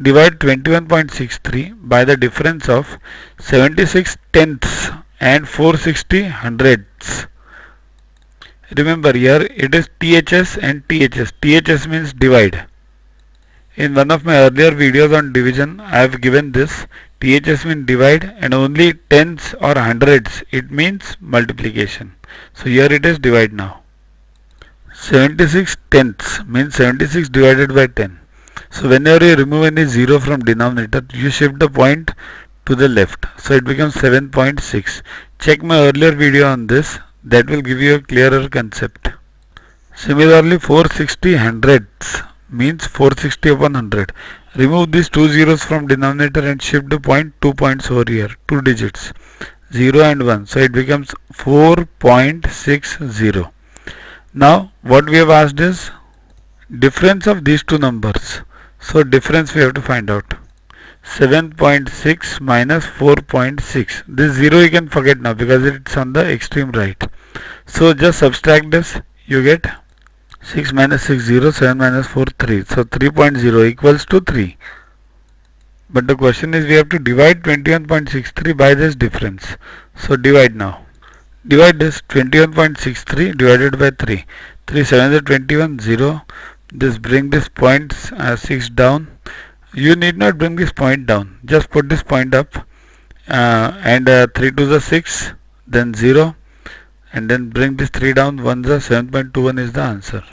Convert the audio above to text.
divide 21.63 by the difference of 76 tenths and 460 hundredths. Remember, here it is THS and THS. THS means divide. In one of my earlier videos on division, I have given this. THS means divide, and only tenths or hundreds, it means multiplication. So here it is divide now. 76 tenths means 76 divided by 10. So whenever you remove any 0 from denominator, you shift the point to the left. So it becomes 7.6. Check my earlier video on this. That will give you a clearer concept. Similarly, 460 hundredths means 460 upon 100. Remove these two zeros from denominator and shift the point 2 points over here, 2 digits, 0 and 1. So it becomes 4.60. Now what we have asked is difference of these two numbers. So difference we have to find out. 7.6 minus 4.6. This 0 you can forget now because it's on the extreme right. So just subtract this, you get 6 minus 6 0, 7 minus 4 3. So 3.0 equals to 3. But the question is we have to divide 21.63 by this difference. So divide now. Divide this 21.63 divided by 3. 3 7 is 21, 0. This bring this point 6 down. You need not bring this point down. Just put this point up. And 3 to the 6, then 0. And then bring this 3 down. 1 the 7.21 is the answer.